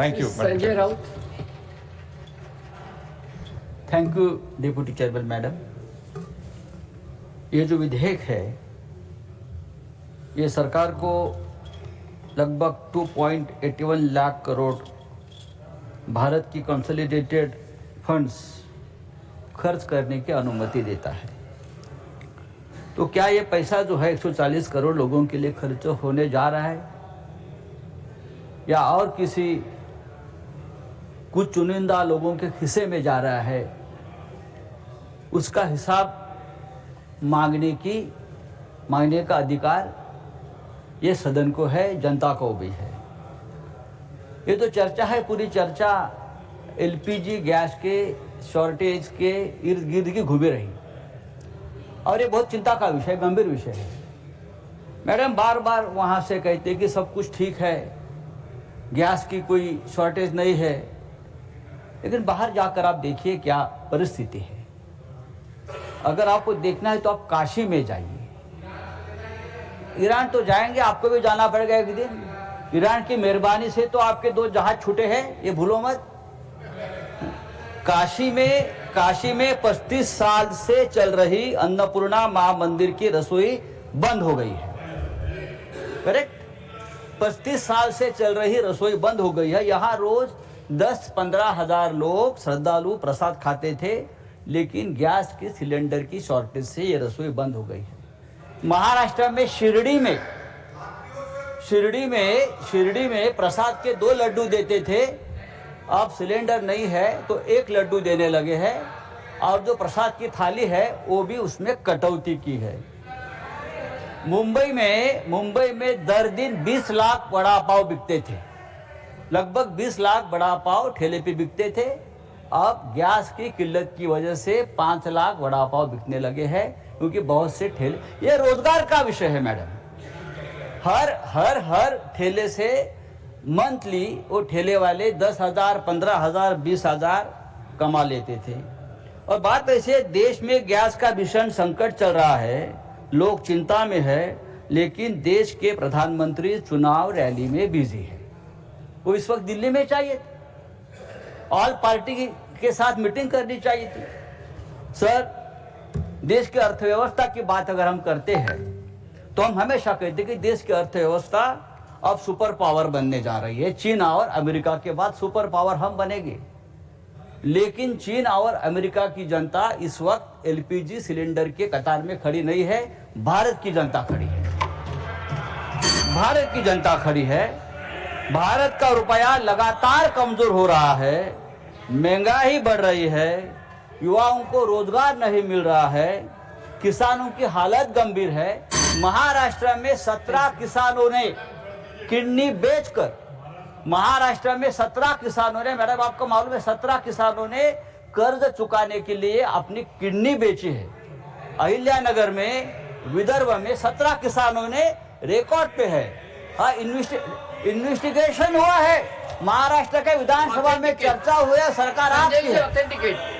Thank you Sanjay Raut. Thank you deputy chairman madam. ये जो विधेयक है ये सरकार को लगभग 2.81 लाख करोड़ भारत की कंसोलिडेटेड फंड्स खर्च करने की अनुमति देता है। तो क्या ये पैसा जो है 140 करोड़ लोगों के लिए खर्च होने जा रहा है या और किसी कुछ चुनिंदा लोगों के हिस्से में जा रहा है, उसका हिसाब मांगने का अधिकार ये सदन को है, जनता को भी है। ये तो चर्चा है, पूरी चर्चा एलपीजी गैस के शॉर्टेज के इर्द गिर्द की घूमी रही और ये बहुत चिंता का विषय, गंभीर विषय है। मैडम बार बार वहाँ से कहते कि सब कुछ ठीक है, गैस की कोई शॉर्टेज नहीं है, लेकिन बाहर जाकर आप देखिए क्या परिस्थिति है। अगर आपको देखना है तो आप काशी में जाइए। ईरान तो जाएंगे, आपको भी जाना पड़ेगा एक दिन। ईरान की मेहरबानी से तो आपके 2 जहाज छूटे हैं, ये भूलो मत। काशी में 35 साल से चल रही अन्नपूर्णा मां मंदिर की रसोई बंद हो गई है। करेक्ट, 35 साल से चल रही रसोई बंद हो गई है। यहाँ रोज 10-15 हजार लोग श्रद्धालु प्रसाद खाते थे, लेकिन गैस की सिलेंडर की शॉर्टेज से ये रसोई बंद हो गई है। महाराष्ट्र में शिरडी में प्रसाद के 2 लड्डू देते थे, अब सिलेंडर नहीं है तो 1 लड्डू देने लगे हैं और जो प्रसाद की थाली है वो भी उसमें कटौती की है। मुंबई में दर दिन 20 लाख वड़ा पाव बिकते थे, लगभग 20 लाख वड़ा पाव ठेले पे बिकते थे। अब गैस की किल्लत की वजह से 5 लाख वड़ा पाव बिकने लगे हैं, क्योंकि बहुत से ठेले, ये रोजगार का विषय है मैडम। हर ठेले से मंथली वो ठेले वाले 10,000, 15,000, 20,000 कमा लेते थे। और बात ऐसे, देश में गैस का भीषण संकट चल रहा है, लोग चिंता में है, लेकिन देश के प्रधानमंत्री चुनाव रैली में बिजी है। वो इस वक्त दिल्ली में चाहिए थे, ऑल पार्टी के साथ मीटिंग करनी चाहिए थी। सर, देश की अर्थव्यवस्था की बात अगर हम करते हैं तो हम हमेशा कहते हैं कि देश की अर्थव्यवस्था अब सुपर पावर बनने जा रही है। चीन और अमेरिका के बाद सुपर पावर हम बनेंगे, लेकिन चीन और अमेरिका की जनता इस वक्त एलपीजी सिलेंडर के कतार में खड़ी नहीं है, भारत की जनता खड़ी है। भारत की जनता खड़ी है। भारत का रुपया लगातार कमजोर हो रहा है, महंगाई बढ़ रही है, युवाओं को रोजगार नहीं मिल रहा है, किसानों की हालत गंभीर है। महाराष्ट्र में 17 किसानों ने किडनी बेचकर, महाराष्ट्र में 17 किसानों ने, मैडम आपको मालूम है, 17 किसानों ने कर्ज चुकाने के लिए अपनी किडनी बेची है। अहिल्यानगर में, विदर्भ में 17 किसानों ने, रिकॉर्ड पे है। हाँ, इन्वेस्टिगेशन हुआ है, महाराष्ट्र के विधानसभा में चर्चा हुआ है, सरकार आपकी है।